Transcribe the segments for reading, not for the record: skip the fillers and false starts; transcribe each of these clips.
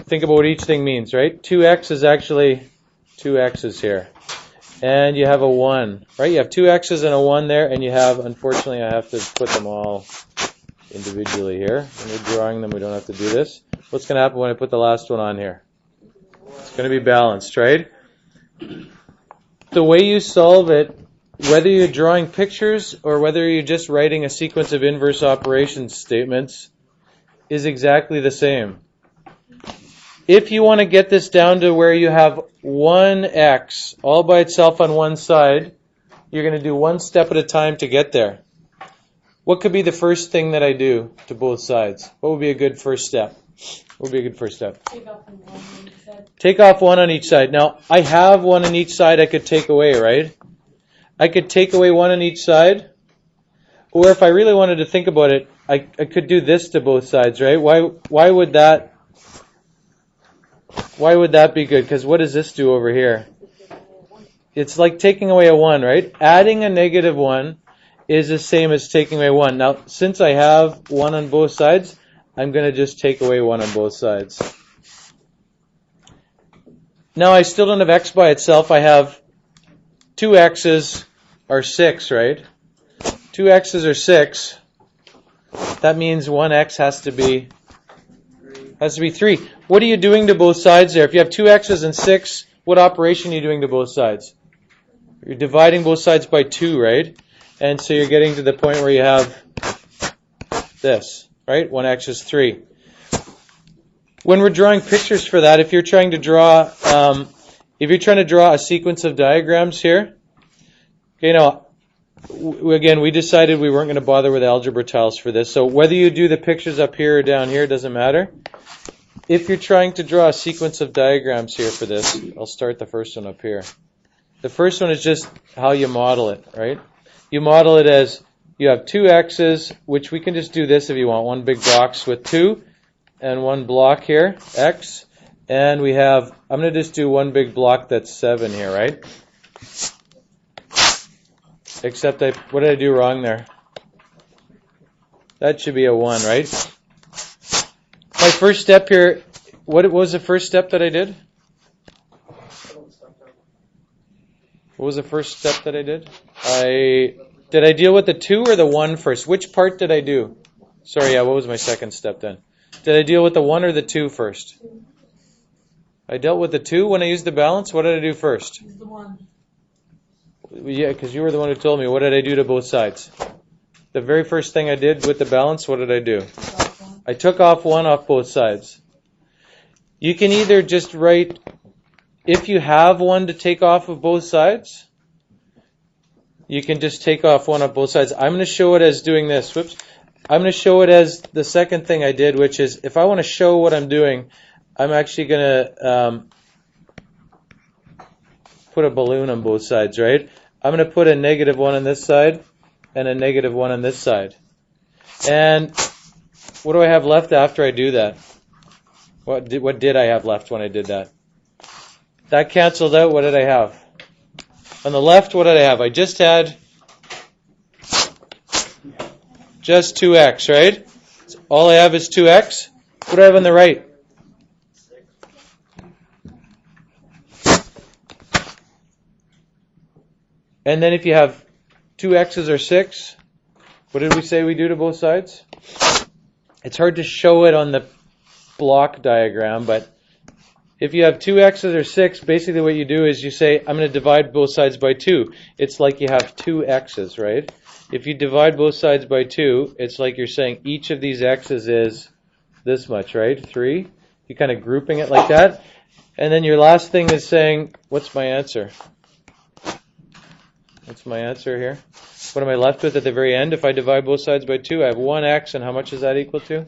think about what each thing means, right? 2x is actually 2 x's here. And you have a 1, right? You have 2 x's and a 1 there, and you have, unfortunately, I have to put them all individually here. When we're drawing them, we don't have to do this. What's going to happen when I put the last one on here? It's going to be balanced, right? The way you solve it, whether you're drawing pictures or whether you're just writing a sequence of inverse operations statements, is exactly the same. If you want to get this down to where you have 1x all by itself on one side, you're going to do one step at a time to get there. What could be the first thing that I do to both sides? What would be a good first step? What would be a good first step? Take off one on each side. Now, I have one on each side I could take away, right? I could take away one on each side. Or if I really wanted to think about it, I could do this to both sides, right? Why would that be good? Because what does this do over here? It's like taking away a 1, right? Adding a negative 1 is the same as taking away 1. Now, since I have 1 on both sides, I'm going to just take away 1 on both sides. Now, I still don't have x by itself. I have 2 x's are 6, right? 2 x's are 6. That means 1x has to be 3. What are you doing to both sides there? If you have 2 x's and 6, what operation are you doing to both sides? You're dividing both sides by 2, right? And so you're getting to the point where you have this, right? 1x is 3. When we're drawing pictures for that, if you're trying to draw a sequence of diagrams here, okay, now, again, we decided we weren't going to bother with algebra tiles for this. So whether you do the pictures up here or down here, doesn't matter. If you're trying to draw a sequence of diagrams here for this, I'll start the first one up here. The first one is just how you model it, right? You model it as you have 2 x's, which we can just do this if you want. One big box with 2 and one block here, x. And we have, I'm going to just do one big block that's 7 here, right? Except what did I do wrong there? That should be a 1, right? My first step here, what was the first step that I did? What was the first step that I did? Did I deal with the 2 or the 1 first? Which part did I do? Sorry, yeah, what was my second step then? Did I deal with the 1 or the 2 first? I dealt with the 2 when I used the balance. What did I do first? The 1. Yeah, because you were the one who told me. What did I do to both sides? The very first thing I did with the balance, what did I do? I took off 1 off both sides. You can either just write, if you have 1 to take off of both sides, you can just take off 1 off both sides. I'm going to show it as doing this. Whoops. I'm going to show it as the second thing I did, which is if I want to show what I'm doing, I'm actually going to put a balloon on both sides, right? I'm going to put a negative 1 on this side and a negative 1 on this side. And what do I have left after I do that? What did I have left when I did that? That canceled out. What did I have? On the left, what did I have? I just had just 2x, right? So all I have is 2x. What do I have on the right? And then if you have 2 x's or 6, what did we say we do to both sides? It's hard to show it on the block diagram, but if you have 2 x's or 6, basically what you do is you say, I'm going to divide both sides by 2. It's like you have 2 x's, right? If you divide both sides by 2, it's like you're saying each of these x's is this much, right? 3. You're kind of grouping it like that. And then your last thing is saying, what's my answer? What's my answer here? What am I left with at the very end? If I divide both sides by 2, I have 1x, and how much is that equal to?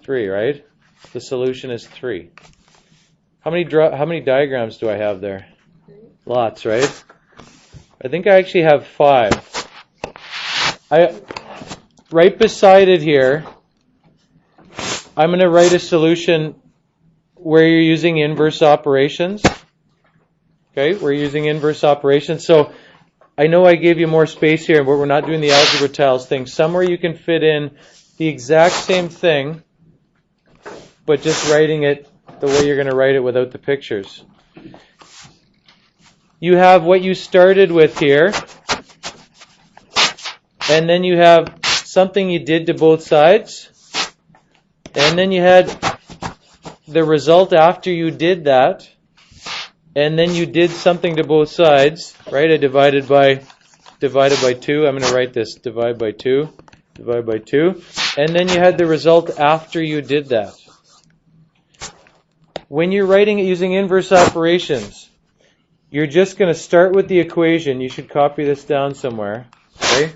3, right? The solution is 3. How many diagrams do I have there? Lots, right? I think I actually have 5. Right beside it here, I'm going to write a solution where you're using inverse operations. Okay, we're using inverse operations. So I know I gave you more space here, but we're not doing the algebra tiles thing. Somewhere you can fit in the exact same thing but just writing it the way you're going to write it without the pictures. You have what you started with here, and then you have something you did to both sides, and then you had the result after you did that, and then you did something to both sides, right? I divided by 2. I'm going to write this, divide by 2, and then you had the result after you did that. When you're writing it using inverse operations, you're just going to start with the equation. You should copy this down somewhere, okay?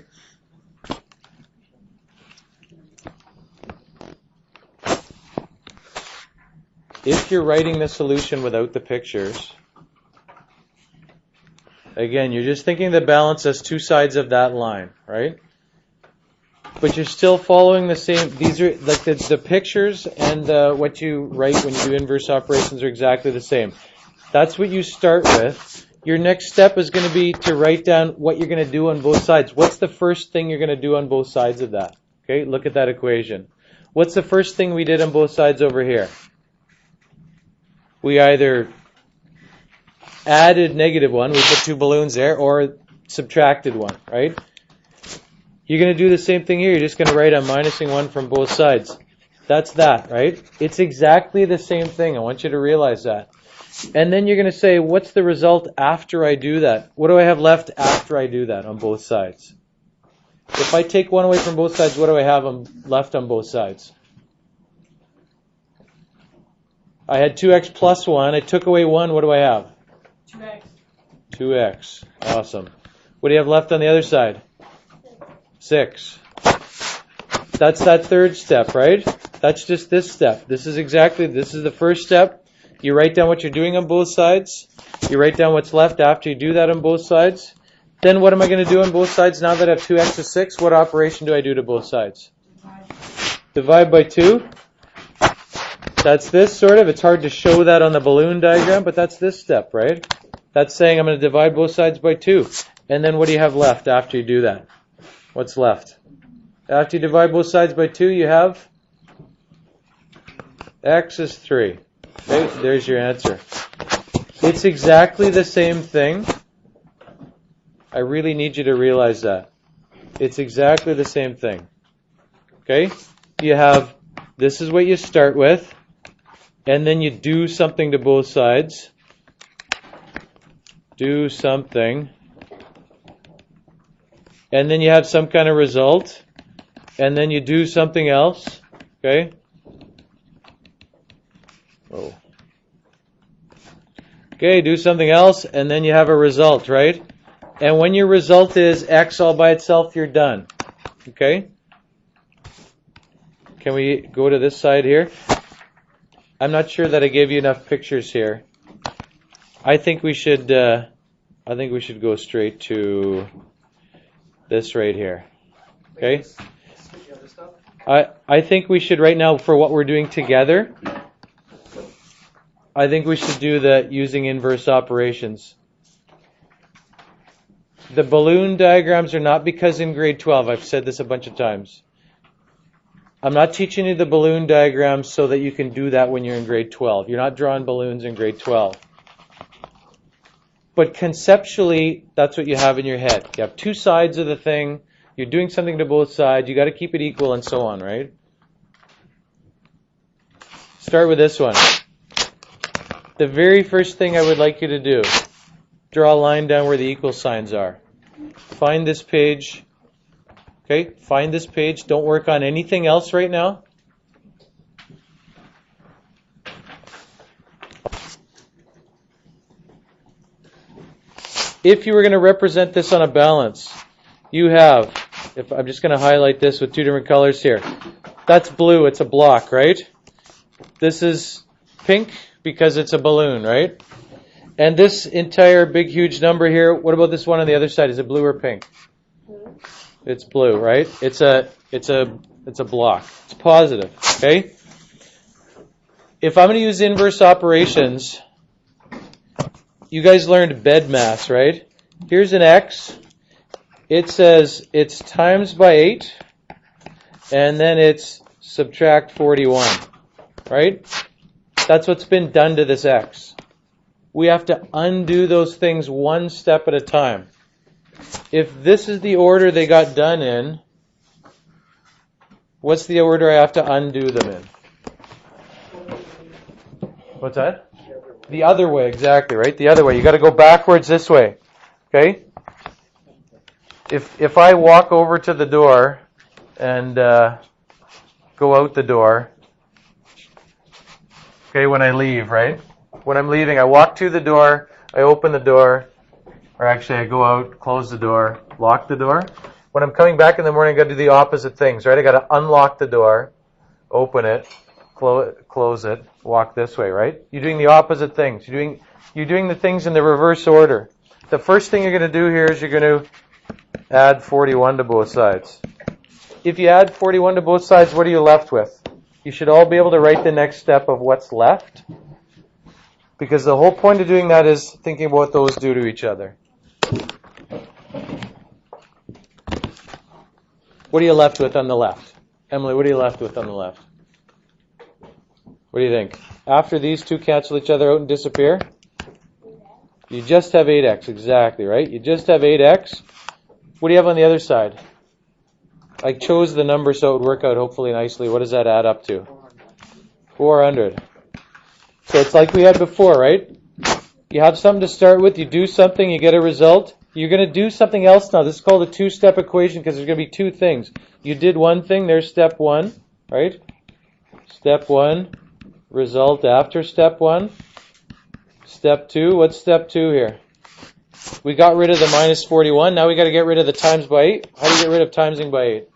If you're writing the solution without the pictures, again, you're just thinking the balance as two sides of that line, right? But you're still following the same. These are like the pictures and what you write when you do inverse operations are exactly the same. That's what you start with. Your next step is going to be to write down what you're going to do on both sides. What's the first thing you're going to do on both sides of that? Okay, look at that equation. What's the first thing we did on both sides over here? We either added -1, we put 2 balloons there, or subtracted 1, right? You're going to do the same thing here. You're just going to write I'm minusing 1 from both sides. That's that, right? It's exactly the same thing. I want you to realize that. And then you're going to say, what's the result after I do that? What do I have left after I do that on both sides? If I take 1 away from both sides, what do I have left on both sides? I had 2x plus 1. I took away 1. What do I have? 2x. 2x. Awesome. What do you have left on the other side? 6. That's that third step, right? That's just this step. This is the first step. You write down what you're doing on both sides. You write down what's left after you do that on both sides. Then what am I going to do on both sides now that I have 2x is 6? What operation do I do to both sides? Divide by 2. That's this sort of. It's hard to show that on the balloon diagram, but that's this step, right? That's saying I'm going to divide both sides by 2. And then what do you have left after you do that? What's left? After you divide both sides by 2, you have x is 3. Okay, there's your answer. It's exactly the same thing. I really need you to realize that. It's exactly the same thing. Okay? You have, this is what you start with, and then you do something to both sides. Do something. And then you have some kind of result. And then you do something else. Okay? Oh. Okay, do something else, and then you have a result, right? And when your result is x all by itself, you're done. Okay? Can we go to this side here? I'm not sure that I gave you enough pictures here. I think we should go straight to this right here. Okay? I think we should right now, for what we're doing together, I think we should do the using inverse operations. The balloon diagrams are not because in grade 12, I've said this a bunch of times. I'm not teaching you the balloon diagrams so that you can do that when you're in grade 12. You're not drawing balloons in grade 12. But conceptually, that's what you have in your head. You have two sides of the thing. You're doing something to both sides. You got to keep it equal and so on, right? Start with this one. The very first thing I would like you to do, draw a line down where the equal signs are. Find this page. Okay, find this page. Don't work on anything else right now. If you were going to represent this on a balance, you have, if I'm just going to highlight this with two different colors here. That's blue, it's a block, right? This is pink because it's a balloon, right? And this entire big huge number here, what about this one on the other side? Is it blue or pink? Blue. It's blue, right? It's a block. It's positive, okay? If I'm going to use inverse operations, you guys learned bed mass, right? Here's an x. It says it's times by 8, and then it's subtract 41. right? That's what's been done to this x. We have to undo those things one step at a time. If this is the order they got done in, what's the order I have to undo them in? What's that? The other way, exactly, right? The other way. You got to go backwards this way. Okay? If I walk over to the door and go out the door, okay, when I leave, right? When I'm leaving, I walk to the door, I open the door, or actually I go out, close the door, lock the door. When I'm coming back in the morning, I got to do the opposite things, right? I got to unlock the door, open it, close it, walk this way, right? You're doing the opposite things. You're doing the things in the reverse order. The first thing you're going to do here is you're going to add 41 to both sides. If you add 41 to both sides, what are you left with? You should all be able to write the next step of what's left. Because the whole point of doing that is thinking about what those do to each other. What are you left with on the left? Emily, what are you left with on the left? What do you think? After these two cancel each other out and disappear? You just have 8x, exactly, right? You just have 8x. What do you have on the other side? I chose the number so it would work out hopefully nicely. What does that add up to? 400. So it's like we had before, right? You have something to start with, you do something, you get a result. You're going to do something else now. This is called a two-step equation because there's going to be two things. You did one thing, there's step one, right? Step one, result after step one. Step two, what's step two here? We got rid of the minus 41, now we got to get rid of the times by 8. How do you get rid of timesing by 8?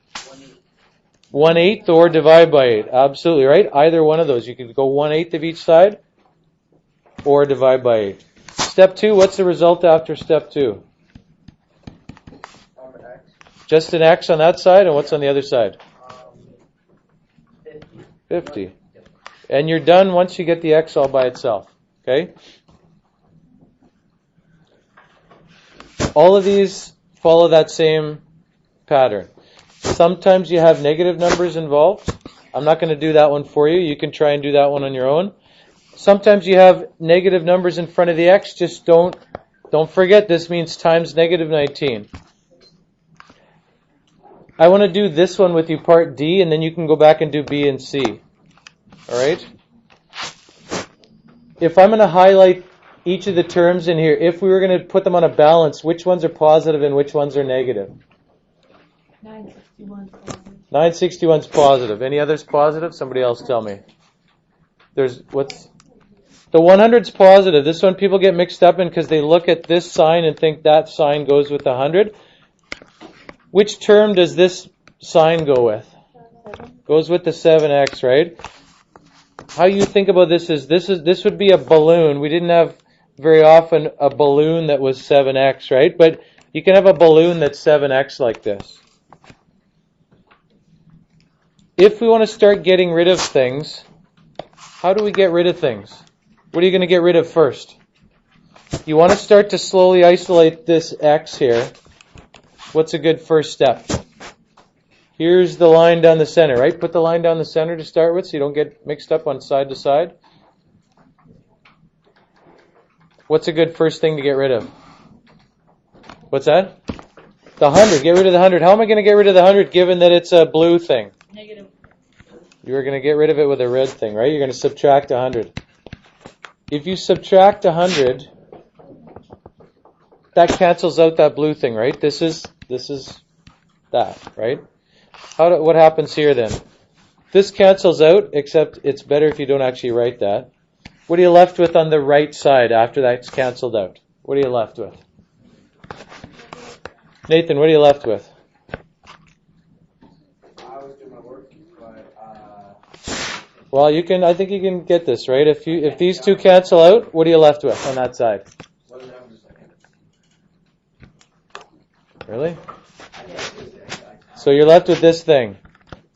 1/8 or divide by 8. Absolutely, right? Either one of those. You could go 1/8 of each side or divide by 8. Step 2, what's the result after step 2? Just an x on that side, and what's on the other side? 50. And you're done once you get the x all by itself. Okay? All of these follow that same pattern. Sometimes you have negative numbers involved. I'm not going to do that one for you. You can try and do that one on your own. Sometimes you have negative numbers in front of the x. Just don't forget this means times negative 19. I want to do this one with you, part D, and then you can go back and do B and C. All right? If I'm going to highlight each of the terms in here, if we were going to put them on a balance, which ones are positive and which ones are negative? 961 positive. 961 is positive. Any others positive? Somebody else tell me. What's the 100's positive. This one people get mixed up in because they look at this sign and think that sign goes with the 100. Which term does this sign go with? Goes with the 7x, right? How you think about this is this would be a balloon. We didn't have very often a balloon that was 7x, right? But you can have a balloon that's 7x like this. If we want to start getting rid of things, how do we get rid of things? What are you going to get rid of first? You want to start to slowly isolate this x here. What's a good first step? Here's the line down the center, right? Put the line down the center to start with so you don't get mixed up on side to side. What's a good first thing to get rid of? What's that? The 100. Get rid of the 100. How am I going to get rid of the 100 given that it's a blue thing? Negative. You're going to get rid of it with a red thing, right? You're going to subtract 100. If you subtract 100, that cancels out that blue thing, right? This is that, right? What happens here then? This cancels out, except it's better if you don't actually write that. What are you left with on the right side after that's canceled out? What are you left with? Nathan, what are you left with? I was doing my work, but Well, I think you can get this, right? If these two cancel out, what are you left with on that side? Really? So you're left with this thing.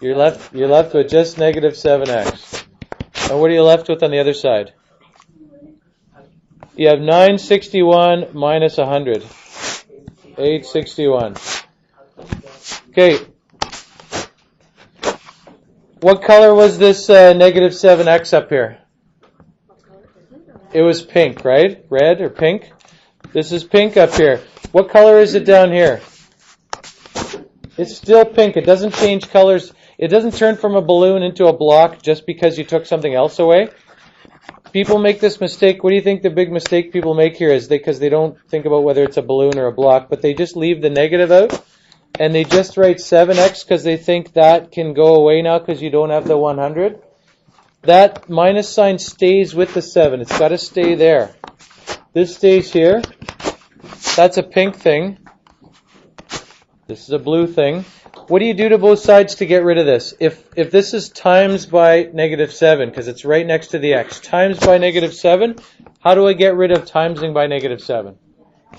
You're left with just negative 7x. And what are you left with on the other side? You have 961 minus 100. 861. Okay. What color was this negative 7x up here? It was pink, right? Red or pink? This is pink up here. What color is it down here? It's still pink. It doesn't change colors. It doesn't turn from a balloon into a block just because you took something else away. People make this mistake. What do you think the big mistake people make here is? Because they don't think about whether it's a balloon or a block, but they just leave the negative out, and they just write 7x because they think that can go away now because you don't have the 100. That minus sign stays with the 7. It's got to stay there. This stays here. That's a pink thing. This is a blue thing. What do you do to both sides to get rid of this? If this is times by negative 7, because it's right next to the x, times by negative 7, how do I get rid of timesing by negative 7?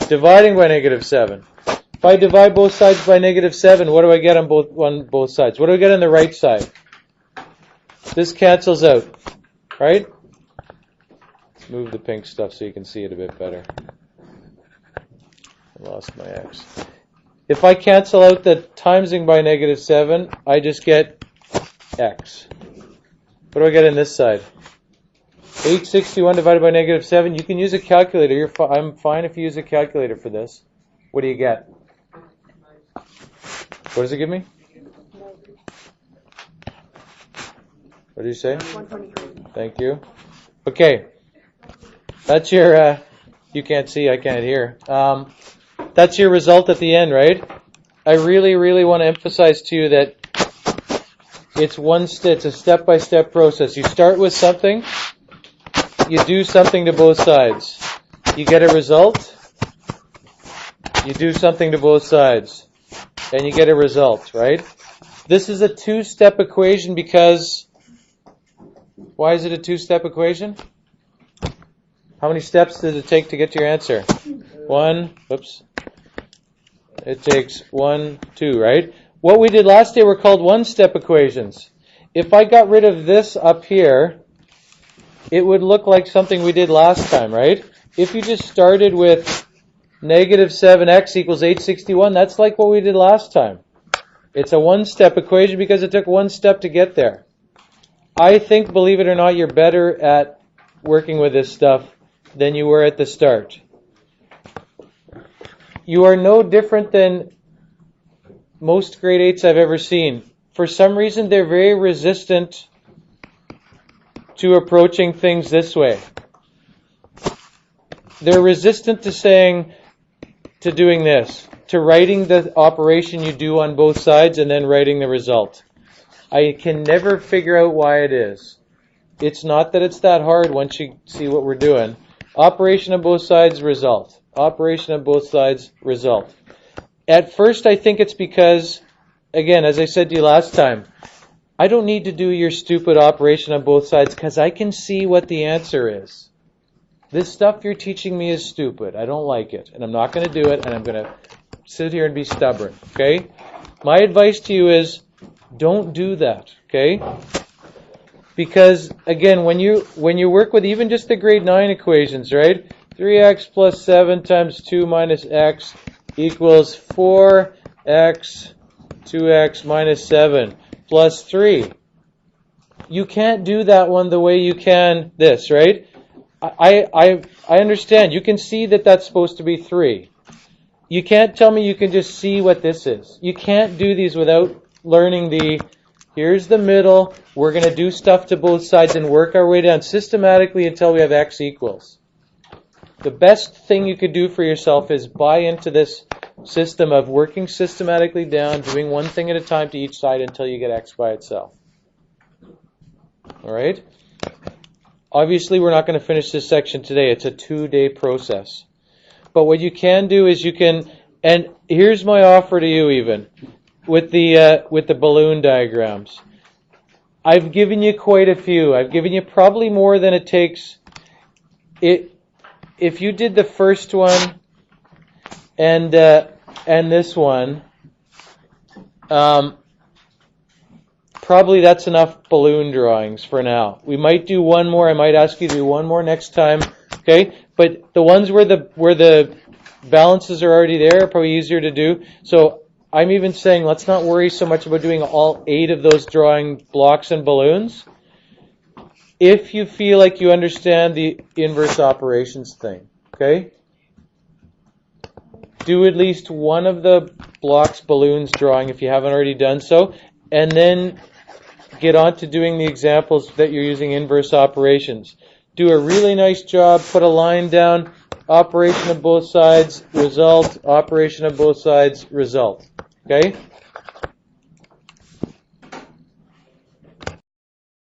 Dividing by negative 7. If I divide both sides by negative 7, what do I get on both sides? What do I get on the right side? This cancels out, right? Let's move the pink stuff so you can see it a bit better. I lost my x. If I cancel out the timesing by negative 7, I just get x. What do I get on this side? 861 divided by negative 7. You can use a calculator. I'm fine if you use a calculator for this. What do you get? What does it give me? What did you say? 123. Thank you. Okay. That's your, you can't see, I can't hear. That's your result at the end, right? I really, really want to emphasize to you that it's a step-by-step process. You start with something, you do something to both sides. You get a result, you do something to both sides, and you get a result, right? This is a two-step equation because, why is it a two-step equation? How many steps does it take to get to your answer? It takes 1, 2, right? What we did last day were called one-step equations. If I got rid of this up here, it would look like something we did last time, right? If you just started with negative 7x equals 861, that's like what we did last time. It's a one-step equation because it took one step to get there. I think, believe it or not, you're better at working with this stuff than you were at the start. You are no different than most grade 8s I've ever seen. For some reason, they're very resistant to approaching things this way. They're resistant to doing this, to writing the operation you do on both sides and then writing the result. I can never figure out why it is. It's not that it's that hard once you see what we're doing. Operation on both sides, result. Operation on both sides, result. At first, I think it's because, again, as I said to you last time, I don't need to do your stupid operation on both sides because I can see what the answer is. This stuff you're teaching me is stupid. I don't like it, and I'm not going to do it, and I'm going to sit here and be stubborn, okay? My advice to you is don't do that, okay? Because, again, when you work with even just the grade 9 equations, right? 3x plus 7 times 2 minus x equals 4x, 2x minus 7 plus 3. You can't do that one the way you can this, right? I understand. You can see that that's supposed to be 3. You can't tell me you can just see what this is. You can't do these without learning here's the middle, we're going to do stuff to both sides and work our way down systematically until we have x equals. The best thing you could do for yourself is buy into this system of working systematically down, doing one thing at a time to each side until you get x by itself. All right? Obviously, we're not going to finish this section today. It's a 2-day process. But what you can do is and here's my offer to you even, with the balloon diagrams. I've given you quite a few. I've given you probably more than it takes. If you did the first one and this one, probably that's enough balloon drawings for now. We might do one more. I might ask you to do one more next time. Okay, but the ones where the balances are already there are probably easier to do. So I'm even saying let's not worry so much about doing all 8 of those drawing blocks and balloons. If you feel like you understand the inverse operations thing, okay? Do at least one of the blocks, balloons drawing if you haven't already done so, and then get on to doing the examples that you're using inverse operations. Do a really nice job, put a line down, operation of both sides, result, operation of both sides, result. Okay?